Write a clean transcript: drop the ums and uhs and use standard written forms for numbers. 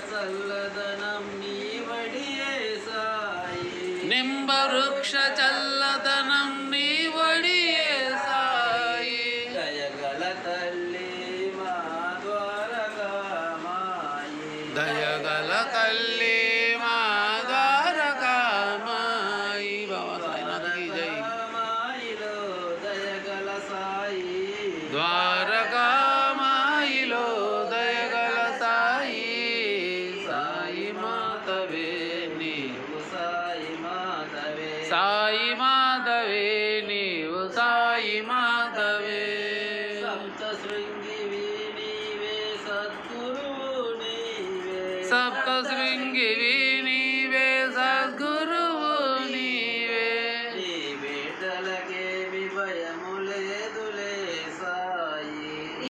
చల్లదనం నీవడియే సాయి నింబవృక్ష చల్లదనం నీవడియే సాయి దయగల తల్లి మా ద్వారకామాయి దయగల తల్లి మా ద్వారకామాయి బాబా సాయినాథ్కి జై మాయిలో దయగల సాయి ద్వారకామాయిలో దయగల సాయి సాయి మాతవే నీవు సాయి మాధవే సాయి మాధవే నీవు సాయి మాధవే సప్త శృంగివి నీవే సద్గురువు నీవే సప్త శృంగివి